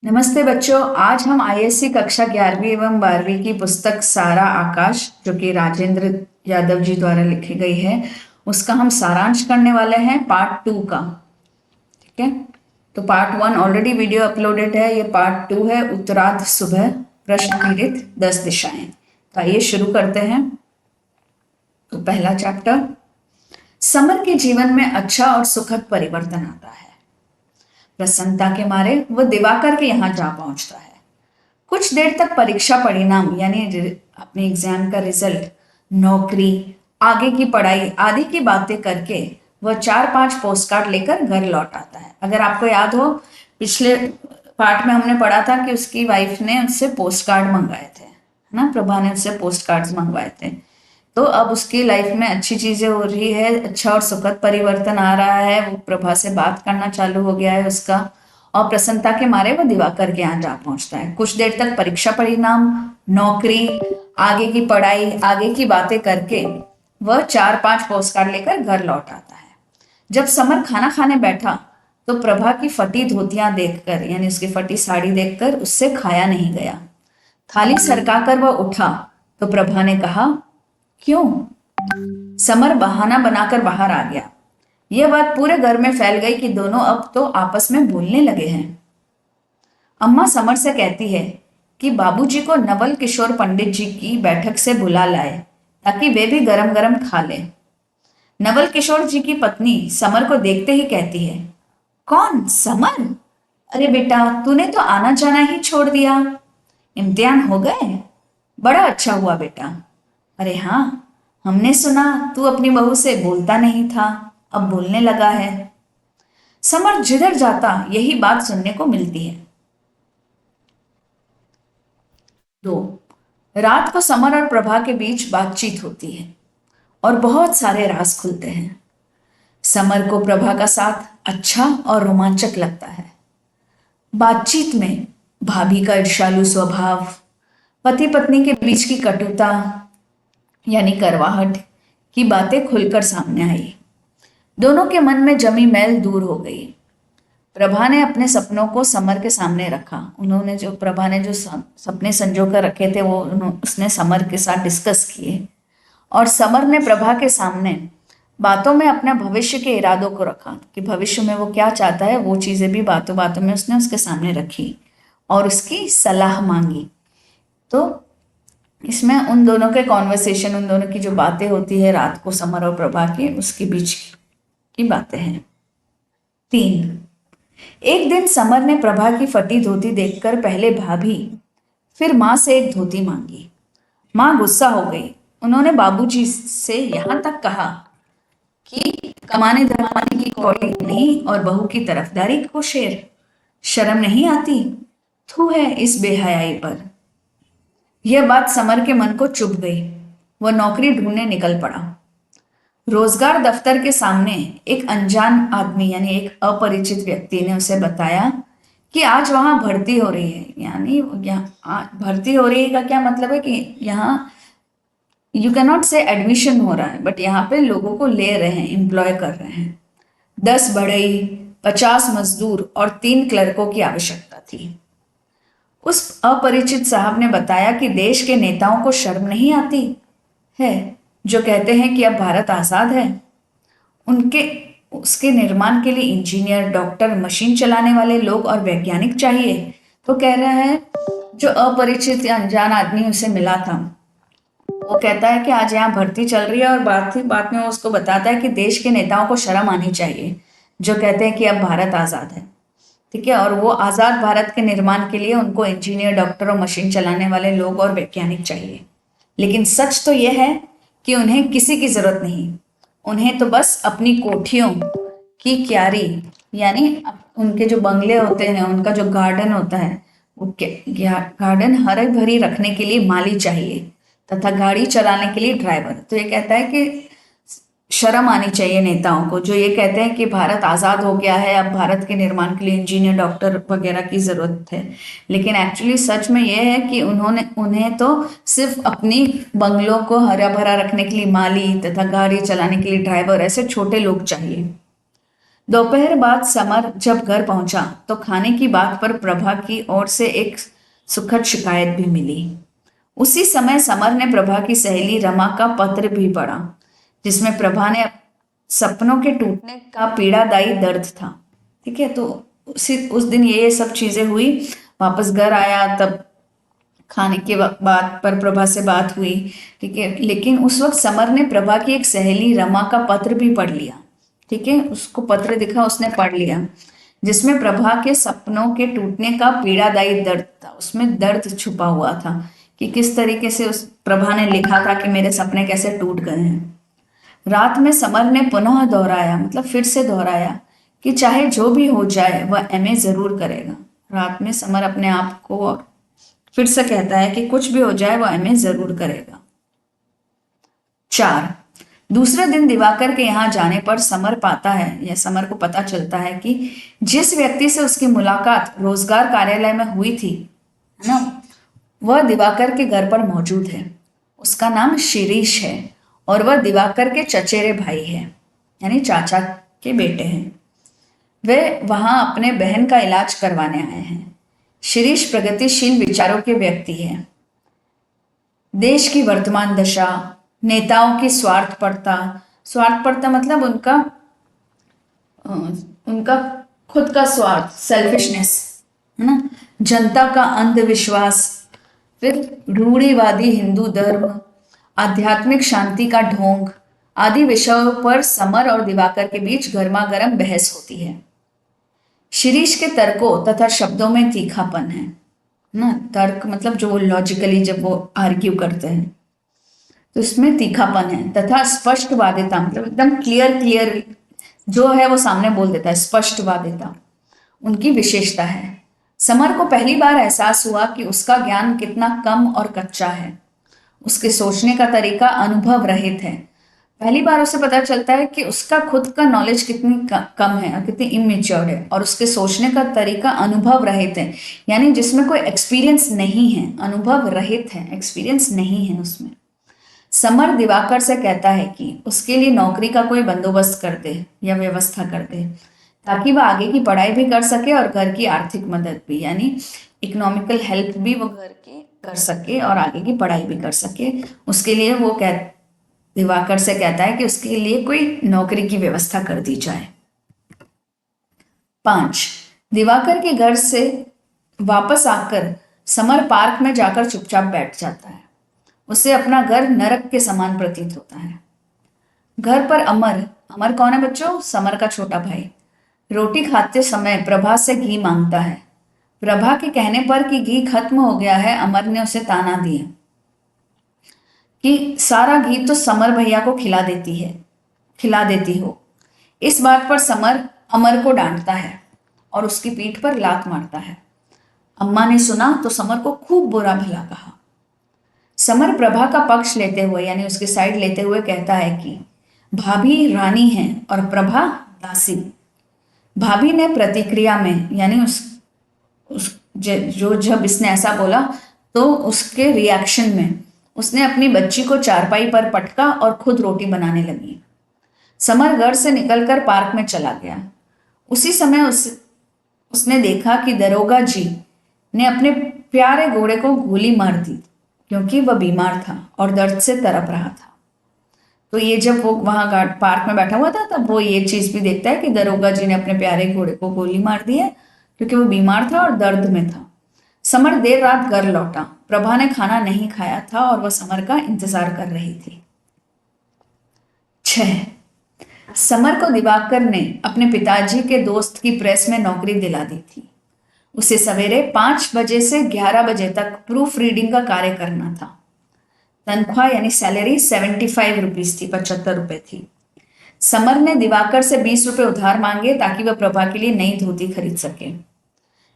नमस्ते बच्चों। आज हम आईएससी कक्षा 11वीं एवं 12वीं की पुस्तक सारा आकाश जो कि राजेंद्र यादव जी द्वारा लिखी गई है उसका हम सारांश करने वाले हैं पार्ट 2 का। ठीक है, तो पार्ट 1 ऑलरेडी वीडियो अपलोडेड है, ये पार्ट 2 है। उत्तरार्ध सुबह प्रश्न पीड़ित 10 दिशाएं। तो आइए शुरू करते हैं। तो पहला चैप्टर, समर के जीवन में अच्छा और सुखद परिवर्तन आता है। प्रसन्नता के मारे वह दिवाकर के यहाँ जा पहुंचता है। कुछ देर तक परीक्षा परिणाम यानी अपने एग्जाम का रिजल्ट, नौकरी, आगे की पढ़ाई आदि की बातें करके वह 4-5 पोस्ट कार्ड लेकर घर लौट आता है। अगर आपको याद हो, पिछले पार्ट में हमने पढ़ा था कि उसकी वाइफ ने उससे पोस्ट कार्ड मंगवाए थे, है ना, प्रभा ने उससे पोस्ट कार्ड्स मंगवाए थे। तो अब उसकी लाइफ में अच्छी चीजें हो रही है, अच्छा और सुखद परिवर्तन आ रहा है। वो प्रभा से बात करना चालू हो गया है उसका, और प्रसन्नता के मारे वो दिवाकर के यहाँ जा पहुंचता है। कुछ देर तक परीक्षा परिणाम, नौकरी, आगे की पढ़ाई आगे की बातें करके वह 4-5 पोस्ट कार्ड लेकर घर लौट आता है। जब समर खाना खाने बैठा तो प्रभा की फटी धोतियां देखकर यानी उसकी फटी साड़ी देखकर उससे खाया नहीं गया। थाली सरकाकर वह उठा तो प्रभा ने कहा, क्यों? समर बहाना बनाकर बाहर आ गया। यह बात पूरे घर में फैल गई कि दोनों अब तो आपस में बोलने लगे हैं। अम्मा समर से कहती है कि बाबूजी को नवल किशोर पंडित जी की बैठक से बुला लाए ताकि वे भी गरम गरम खा ले। नवल किशोर जी की पत्नी समर को देखते ही कहती है, कौन? समर? अरे बेटा, तूने तो आना जाना ही छोड़ दिया। इम्तिहान हो गए? बड़ा अच्छा हुआ बेटा। अरे हाँ, हमने सुना तू अपनी बहू से बोलता नहीं था, अब बोलने लगा है। समर जिधर जाता यही बात सुनने को मिलती है। 2, रात को समर और प्रभा के बीच बातचीत होती है और बहुत सारे राज खुलते हैं। समर को प्रभा का साथ अच्छा और रोमांचक लगता है। बातचीत में भाभी का ईर्ष्यालु स्वभाव, पति पत्नी के बीच की कटुता यानी करवाहट की बातें खुलकर सामने आई। दोनों के मन में जमी मैल दूर हो गई। प्रभा ने अपने सपनों को समर के सामने रखा। प्रभा ने जो सपने संजो कर रखे थे वो उसने समर के साथ डिस्कस किए, और समर ने प्रभा के सामने बातों में अपने भविष्य के इरादों को रखा कि भविष्य में वो क्या चाहता है। वो चीजें भी बातों बातों में उसने उसके सामने रखी और उसकी सलाह मांगी। तो इसमें उन दोनों के कॉन्वर्सेशन, उन दोनों की जो बातें होती है रात को समर और प्रभा की, उसके बीच की बातें हैं। 3, एक दिन समर ने प्रभा की फटी धोती देखकर पहले भाभी फिर माँ से एक धोती मांगी। माँ गुस्सा हो गई। उन्होंने बाबूजी से यहाँ तक कहा कि कमाने धमाने की कौड़ी नहीं और बहू की तरफदारी को शेर। शर्म नहीं आती? थू है इस बेहयाई पर। यह बात समर के मन को चुभ गई। वह नौकरी ढूंढने निकल पड़ा। रोजगार दफ्तर के सामने एक अनजान आदमी यानी एक अपरिचित व्यक्ति ने उसे बताया कि आज वहां भर्ती हो रही है। यानी यहाँ भर्ती हो रही है का क्या मतलब है कि यहाँ यू कैन नॉट से एडमिशन हो रहा है, बट यहाँ पे लोगों को ले रहे हैं, एम्प्लॉय कर रहे हैं। 10 बढ़ई, 50 मजदूर और 3 क्लर्कों की आवश्यकता थी। उस अपरिचित साहब ने बताया कि देश के नेताओं को शर्म नहीं आती है जो कहते हैं कि अब भारत आजाद है। उनके उसके निर्माण के लिए इंजीनियर, डॉक्टर, मशीन चलाने वाले लोग और वैज्ञानिक चाहिए। तो कह रहा है, जो अपरिचित या अनजान आदमी उसे मिला था वो कहता है कि आज यहाँ भर्ती चल रही है और बात में वो उसको बताता है कि देश के नेताओं को शर्म आनी चाहिए जो कहते हैं कि अब भारत आजाद है। ठीक है, और वो आजाद भारत के निर्माण के लिए उनको इंजीनियर, डॉक्टर और मशीन चलाने वाले लोग और वैज्ञानिक चाहिए। लेकिन सच तो यह है कि उन्हें किसी की जरूरत नहीं। उन्हें तो बस अपनी कोठियों की क्यारी यानी उनके जो बंगले होते हैं, उनका जो गार्डन होता है, वो गार्डन हरी भरी रखने के लिए माली चाहिए तथा गाड़ी चलाने के लिए ड्राइवर। तो ये कहता है कि शर्म आनी चाहिए नेताओं को जो ये कहते हैं कि भारत आज़ाद हो गया है, अब भारत के निर्माण के लिए इंजीनियर, डॉक्टर वगैरह की ज़रूरत है। लेकिन एक्चुअली सच में यह है कि उन्हें तो सिर्फ अपनी बंगलों को हरा भरा रखने के लिए माली तथा गाड़ी चलाने के लिए ड्राइवर, ऐसे छोटे लोग चाहिए। दोपहर बाद समर जब घर पहुंचा तो खाने की बात पर प्रभा की ओर से एक सुखद शिकायत भी मिली। उसी समय समर ने प्रभा की सहेली रमा का पत्र भी पढ़ा, जिसमें प्रभा ने सपनों के टूटने का पीड़ादायी दर्द था। ठीक है, तो उस दिन ये सब चीजें हुई। वापस घर आया तब खाने के बाद पर प्रभा से बात हुई। ठीक है, लेकिन उस वक्त समर ने प्रभा की एक सहेली रमा का पत्र भी पढ़ लिया। ठीक है, उसको पत्र दिखा, उसने पढ़ लिया, जिसमें प्रभा के सपनों के टूटने का पीड़ादायी दर्द था। उसमें दर्द छुपा हुआ था कि किस तरीके से उस प्रभा ने लिखा था कि मेरे सपने कैसे टूट गए हैं। रात में समर ने पुनः दोहराया, मतलब फिर से दोहराया, कि चाहे जो भी हो जाए वह एमए जरूर करेगा। रात में समर अपने आप को फिर से कहता है कि कुछ भी हो जाए वह एमए जरूर करेगा। 4, दूसरे दिन दिवाकर के यहाँ जाने पर समर पाता है, या समर को पता चलता है कि जिस व्यक्ति से उसकी मुलाकात रोजगार कार्यालय में हुई थी, है ना, वह दिवाकर के घर पर मौजूद है। उसका नाम शिरीष है और वह दिवाकर के चचेरे भाई है, यानी चाचा के बेटे हैं। वे वहां अपने बहन का इलाज करवाने आए हैं। शिरीष प्रगतिशील विचारों के व्यक्ति है। देश की वर्तमान दशा, नेताओं की स्वार्थपरता मतलब उनका खुद का स्वार्थ, सेल्फिशनेस, है ना, जनता का अंधविश्वास, फिर रूढ़िवादी हिंदू धर्म, आध्यात्मिक शांति का ढोंग आदि विषयों पर समर और दिवाकर के बीच गर्मागर्म बहस होती है। शिरीष के तर्कों तथा शब्दों में तीखापन है ना, तर्क मतलब जो लॉजिकली जब वो आर्ग्यू करते हैं तो इसमें तीखापन है, तथा स्पष्टवादिता मतलब एकदम क्लियर जो है वो सामने बोल देता है, स्पष्टवादिता उनकी विशेषता है। समर को पहली बार एहसास हुआ कि उसका ज्ञान कितना कम और कच्चा है। उसके सोचने का तरीका अनुभव रहित है। पहली बार उसे पता चलता है कि उसका खुद का नॉलेज कितनी कम है और कितनी इमेच्योर्ड है, और उसके सोचने का तरीका अनुभव रहित है, यानी जिसमें कोई एक्सपीरियंस नहीं है, अनुभव रहित है, एक्सपीरियंस नहीं है उसमें। समर दिवाकर से कहता है कि उसके लिए नौकरी का कोई बंदोबस्त कर दे या व्यवस्था कर दे, ताकि वह आगे की पढ़ाई भी कर सके और घर की आर्थिक मदद भी, यानी इकोनॉमिकल हेल्प भी वो घर की कर सके और आगे की पढ़ाई भी कर सके। उसके लिए वो दिवाकर से कहता है कि उसके लिए कोई नौकरी की व्यवस्था कर दी जाए। 5, दिवाकर के घर से वापस आकर समर पार्क में जाकर चुपचाप बैठ जाता है। उसे अपना घर नरक के समान प्रतीत होता है। घर पर अमर कौन है बच्चों? समर का छोटा भाई रोटी खाते समय प्रभा से घी मांगता है। प्रभा के कहने पर कि घी खत्म हो गया है, अमर ने उसे ताना दिया कि सारा घी तो समर भैया को खिला देती हो। इस बात पर समर अमर को डांटता है और उसकी पीठ पर लात मारता है। अम्मा ने सुना तो समर को खूब बुरा भला कहा। समर प्रभा का पक्ष लेते हुए, यानी उसकी साइड लेते हुए कहता है कि भाभी रानी है और प्रभा दासी। भाभी ने प्रतिक्रिया में, यानी जब इसने ऐसा बोला तो उसके रिएक्शन में उसने अपनी बच्ची को चारपाई पर पटका और खुद रोटी बनाने लगी। समर घर से निकलकर पार्क में चला गया। उसी समय उसने देखा कि दरोगा जी ने अपने प्यारे घोड़े को गोली मार दी, क्योंकि वह बीमार था और दर्द से तड़प रहा था। तो ये जब वो वहां पार्क में बैठा हुआ था तब वो ये चीज भी देखता है कि दरोगा जी ने अपने प्यारे घोड़े को गोली मार दी है, क्योंकि वो बीमार था और दर्द में था। समर देर रात घर लौटा। प्रभा ने खाना नहीं खाया था और वह समर का इंतजार कर रही थी। 6, समर को दिवाकर ने अपने पिताजी के दोस्त की प्रेस में नौकरी दिला दी थी। उसे सवेरे 5 बजे से 11 बजे तक प्रूफ रीडिंग का कार्य करना था। तनख्वाह यानी सैलरी 75 रुपीज थी, 75 रुपए थी। समर ने दिवाकर से 20 रुपए उधार मांगे ताकि वह प्रभा के लिए नई धोती खरीद सके।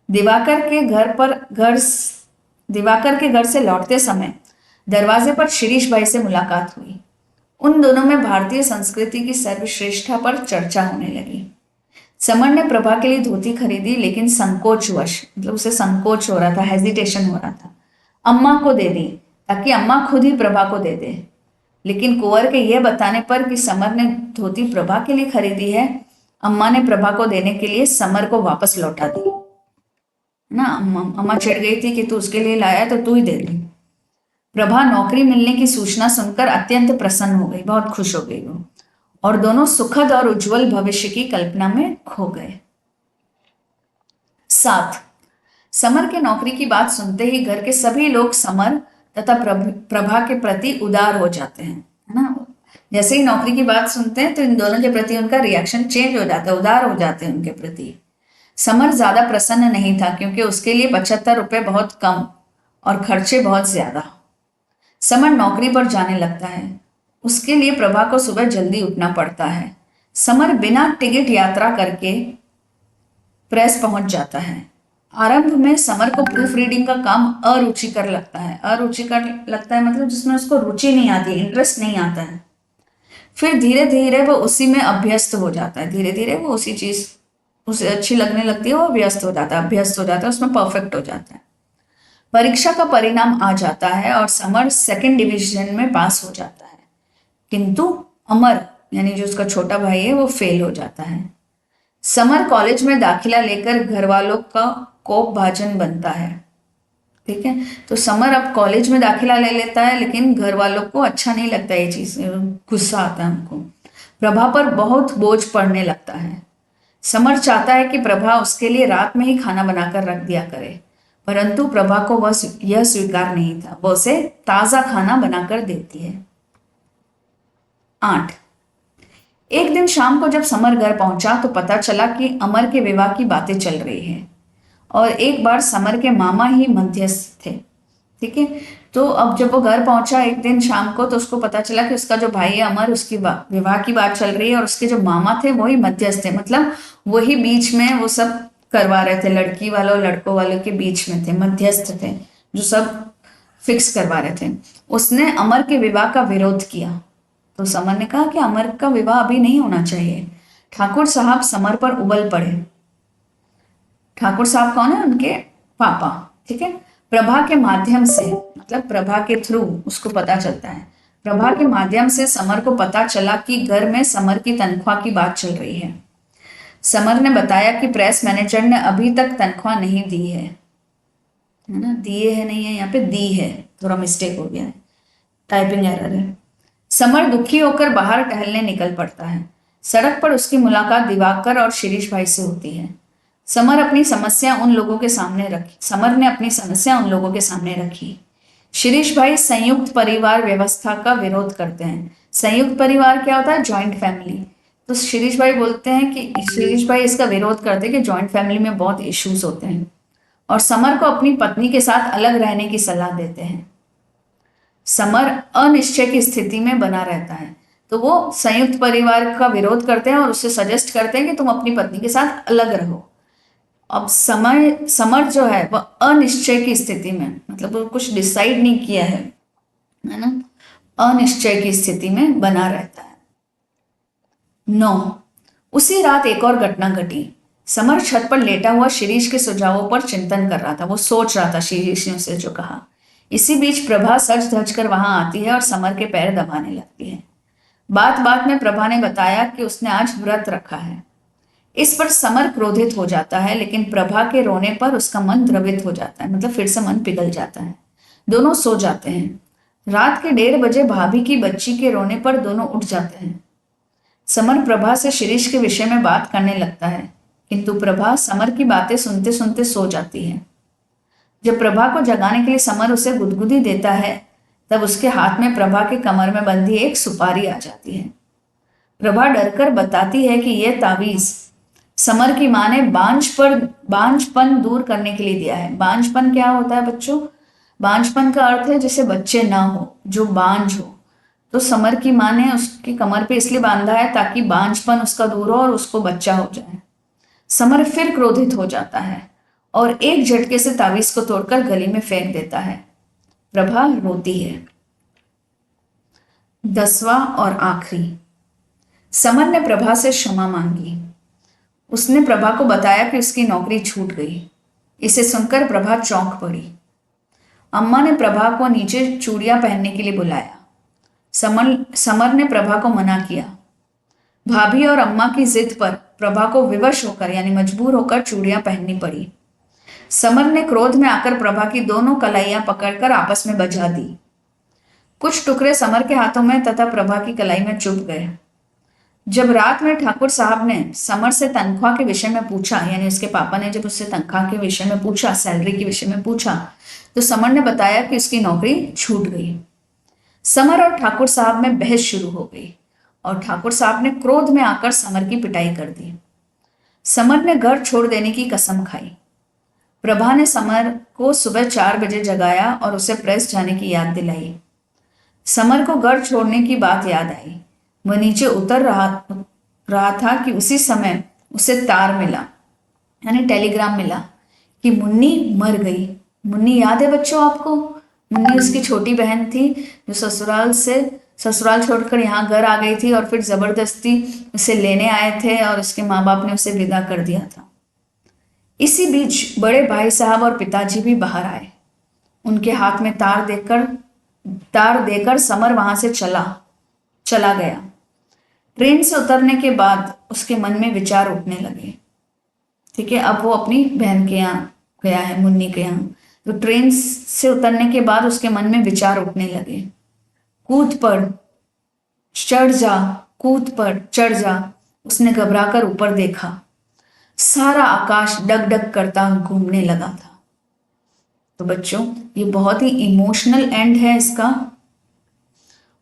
दिवाकर के घर से लौटते समय दरवाजे पर शिरीष भाई से मुलाकात हुई। उन दोनों में भारतीय संस्कृति की सर्वश्रेष्ठता पर चर्चा होने लगी। समर ने प्रभा के लिए धोती खरीदी, लेकिन संकोचवश, मतलब उसे संकोच हो रहा था, हेजिटेशन हो रहा था, अम्मा को दे दी ताकि अम्मा खुद ही प्रभा को दे दे। लेकिन कुंवर के यह बताने पर कि समर ने धोती प्रभा के लिए खरीदी है, अम्मा ने प्रभा को देने के लिए समर को वापस लौटा दी ना। अम्मा चिढ़ गई थी कि तू उसके लिए लाया तो तू ही दे दे। प्रभा नौकरी मिलने की सूचना सुनकर अत्यंत प्रसन्न हो गई, बहुत खुश हो गई वो, और दोनों सुखद और उज्जवल भविष्य की कल्पना में खो गए। 7, समर के नौकरी की बात सुनते ही घर के सभी लोग समर तथा प्रभा के प्रति उदार हो जाते हैं, है ना। जैसे ही नौकरी की बात सुनते हैं तो इन दोनों के प्रति उनका रिएक्शन चेंज हो जाता है, उदार हो जाते हैं उनके प्रति। समर ज्यादा प्रसन्न नहीं था क्योंकि उसके लिए 75 रुपए बहुत कम और खर्चे बहुत ज्यादा। समर नौकरी पर जाने लगता है। उसके लिए प्रभा को सुबह जल्दी उठना पड़ता है। समर बिना टिकट यात्रा करके प्रेस पहुंच जाता है। आरंभ में समर को प्रूफ रीडिंग का काम अरुचिकर लगता है। अरुचिकर लगता है मतलब जिसमें उसको रुचि नहीं आती, इंटरेस्ट नहीं आता है। फिर धीरे धीरे वो उसी में अभ्यस्त हो जाता है। धीरे धीरे वो उसी चीज उसे अच्छी लगने लगती है, वो व्यस्त हो जाता है, अभ्यस्त हो जाता है, उसमें परफेक्ट हो जाता है। परीक्षा का परिणाम आ जाता है और समर सेकंड डिवीजन में पास हो जाता है, किंतु अमर यानी जो उसका छोटा भाई है वो फेल हो जाता है। समर कॉलेज में दाखिला लेकर घर वालों का कोप भाजन बनता है। ठीक है, तो समर अब कॉलेज में दाखिला ले लेता है, लेकिन घर वालों को अच्छा नहीं लगता ये चीज, गुस्सा आता है उनको। प्रभा पर बहुत बोझ पड़ने लगता है। समर चाहता है कि प्रभा उसके लिए रात में ही खाना बनाकर रख दिया करे, परंतु प्रभा को वह यह स्वीकार नहीं था। वह उसे ताजा खाना बनाकर देती है। 8, एक दिन शाम को जब समर घर पहुंचा तो पता चला कि अमर के विवाह की बातें चल रही है और एक बार समर के मामा ही मध्यस्थ थे। ठीक है, तो अब जब वो घर पहुंचा एक दिन शाम को तो उसको पता चला कि उसका जो भाई है अमर, उसकी विवाह की बात चल रही है और उसके जो मामा थे वही मध्यस्थ थे, मतलब वही बीच में वो सब करवा रहे थे, लड़की वालों लड़कों वालों के बीच में थे, मध्यस्थ थे जो सब फिक्स करवा रहे थे। उसने अमर के विवाह का विरोध किया तो समर ने कहा कि अमर का विवाह अभी नहीं होना चाहिए। ठाकुर साहब समर पर उबल पड़े। ठाकुर साहब कौन है? उनके पापा। ठीक है, प्रभा के माध्यम से, मतलब प्रभा के थ्रू उसको पता चलता है। प्रभा के माध्यम से समर को पता चला कि घर में समर की तनख्वाह की बात चल रही है। समर ने बताया कि प्रेस मैनेजर ने अभी तक तनख्वाह नहीं दी है ना, दिए है नहीं है, यहाँ पे दी है, थोड़ा मिस्टेक हो गया है, टाइपिंग एरर है। समर दुखी होकर बाहर टहलने निकल पड़ता है। सड़क पर उसकी मुलाकात दिवाकर और शिरीष भाई से होती है। समर ने अपनी समस्या उन लोगों के सामने रखी। शिरीष भाई संयुक्त परिवार व्यवस्था का विरोध करते हैं। संयुक्त परिवार क्या होता है? Joint family. तो शिरीष भाई बोलते हैं कि शिरीष भाई इसका विरोध करते हैं कि जॉइंट फैमिली में बहुत इश्यूज होते हैं और समर को अपनी पत्नी के साथ अलग रहने की सलाह देते हैं। समर अनिश्चय की स्थिति में बना रहता है, तो वो संयुक्त परिवार का विरोध करते हैं और उससे सजेस्ट करते हैं कि तुम अपनी पत्नी के साथ अलग रहो। अब समर जो है वह अनिश्चय की स्थिति में, मतलब वो कुछ डिसाइड नहीं किया है ना, अनिश्चय की स्थिति में बना रहता है। 9, उसी रात एक और घटना घटी। समर छत पर लेटा हुआ शिरीष के सुझावों पर चिंतन कर रहा था, वो सोच रहा था शिरीष ने उसे जो कहा। इसी बीच प्रभा सज धज कर वहां आती है और समर के पैर दबाने लगती है। बात बात में प्रभा ने बताया कि उसने आज व्रत रखा है। इस पर समर क्रोधित हो जाता है, लेकिन प्रभा के रोने पर उसका मन द्रवित हो जाता है, मतलब फिर से मन पिघल जाता है। दोनों सो जाते हैं। रात के 1:30 बजे भाभी की बच्ची के रोने पर दोनों उठ जाते हैं। समर प्रभा से शिरीष के विषय में बात करने लगता है, किंतु प्रभा समर की बातें सुनते सुनते सो जाती है। जब प्रभा को जगाने के लिए समर उसे गुदगुदी देता है, तब उसके हाथ में प्रभा के कमर में बंधी एक सुपारी आ जाती है। प्रभा डरकर बताती है कि यह तावीज समर की मां ने बांझपन दूर करने के लिए दिया है। बांझपन क्या होता है बच्चों? बांझपन का अर्थ है जिसे बच्चे ना हो, जो बांझ हो। तो समर की मां ने उसकी कमर पे इसलिए बांधा है ताकि बांझपन उसका दूर हो और उसको बच्चा हो जाए। समर फिर क्रोधित हो जाता है और एक झटके से तावीज को तोड़कर गली में फेंक देता है। प्रभा रोती है। 10वां और आखिरी, समर ने प्रभा से क्षमा मांगी। उसने प्रभा को बताया कि उसकी नौकरी छूट गई। इसे सुनकर प्रभा चौंक पड़ी। अम्मा ने प्रभा को नीचे चूड़ियां पहनने के लिए बुलाया। समर ने प्रभा को मना किया। भाभी और अम्मा की जिद पर प्रभा को विवश होकर यानी मजबूर होकर चूड़ियां पहननी पड़ी। समर ने क्रोध में आकर प्रभा की दोनों कलाइयां पकड़कर आपस में बजा दी। कुछ टुकड़े समर के हाथों में तथा प्रभा की कलाई में चुभ गए। जब रात में ठाकुर साहब ने समर से तनख्वाह के विषय में पूछा, यानी उसके पापा ने जब उससे तनख्वाह के विषय में पूछा, सैलरी के विषय में पूछा, तो समर ने बताया कि उसकी नौकरी छूट गई। समर और ठाकुर साहब में बहस शुरू हो गई और ठाकुर साहब ने क्रोध में आकर समर की पिटाई कर दी। समर ने घर छोड़ देने की कसम खाई। प्रभा ने समर को सुबह 4 बजे जगाया और उसे प्रेस जाने की याद दिलाई। समर को घर छोड़ने की बात याद आई। वह नीचे उतर रहा था कि उसी समय उसे तार मिला, यानी टेलीग्राम मिला कि मुन्नी मर गई। मुन्नी याद है बच्चों आपको? मुन्नी उसकी छोटी बहन थी जो ससुराल छोड़कर यहाँ घर आ गई थी और फिर जबरदस्ती उसे लेने आए थे और उसके माँ बाप ने उसे विदा कर दिया था। इसी बीच बड़े भाई साहब और पिताजी भी बाहर आए। उनके हाथ में तार देकर समर वहां से चला गया। ट्रेन से उतरने के बाद उसके मन में विचार उठने लगे। ठीक है, अब वो अपनी बहन के यहाँ गया है, मुन्नी के यहाँ। तो ट्रेन से उतरने के बाद उसके मन में विचार उठने लगे। कूद पड़, चढ़ जा, कूद पड़, चढ़ जा। उसने घबराकर ऊपर देखा। सारा आकाश डगडग करता घूमने लगा था। तो बच्चों, ये बहुत ही इमोशनल एंड है इसका।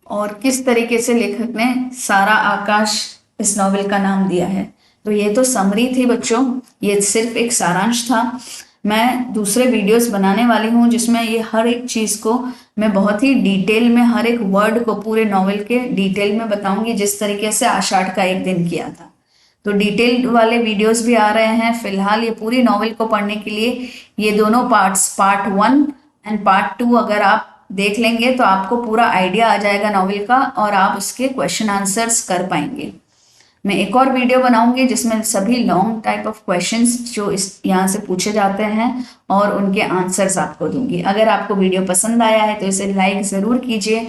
और किस तरीके से लेखक ने सारा आकाश इस नॉवेल का नाम दिया है। तो ये तो समरी थी बच्चों, ये सिर्फ एक सारांश था। मैं दूसरे वीडियोस बनाने वाली हूँ जिसमें ये हर एक चीज़ को मैं बहुत ही डिटेल में, हर एक वर्ड को पूरे नॉवेल के डिटेल में बताऊंगी, जिस तरीके से आषाढ़ का एक दिन किया था। तो डिटेल वाले वीडियोस भी आ रहे हैं। फिलहाल ये पूरी नॉवेल को पढ़ने के लिए ये दोनों पार्ट्स, पार्ट 1 एंड पार्ट 2 अगर आप देख लेंगे तो आपको पूरा आइडिया आ जाएगा नॉवेल का और आप उसके क्वेश्चन आंसर्स कर पाएंगे। मैं एक और वीडियो बनाऊंगी जिसमें सभी लॉन्ग टाइप ऑफ क्वेश्चंस जो इस यहाँ से पूछे जाते हैं और उनके आंसर्स आपको दूंगी। अगर आपको वीडियो पसंद आया है तो इसे लाइक ज़रूर कीजिए,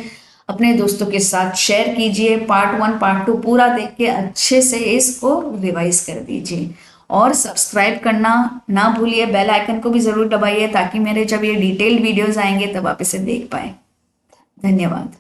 अपने दोस्तों के साथ शेयर कीजिए। पार्ट 1 पार्ट 2 पूरा देख के अच्छे से इसको रिवाइज कर दीजिए और सब्सक्राइब करना ना भूलिए। बेल आइकन को भी ज़रूर दबाइए ताकि मेरे जब ये डिटेल्ड वीडियोज़ आएंगे तब आप इसे देख पाएँ। धन्यवाद।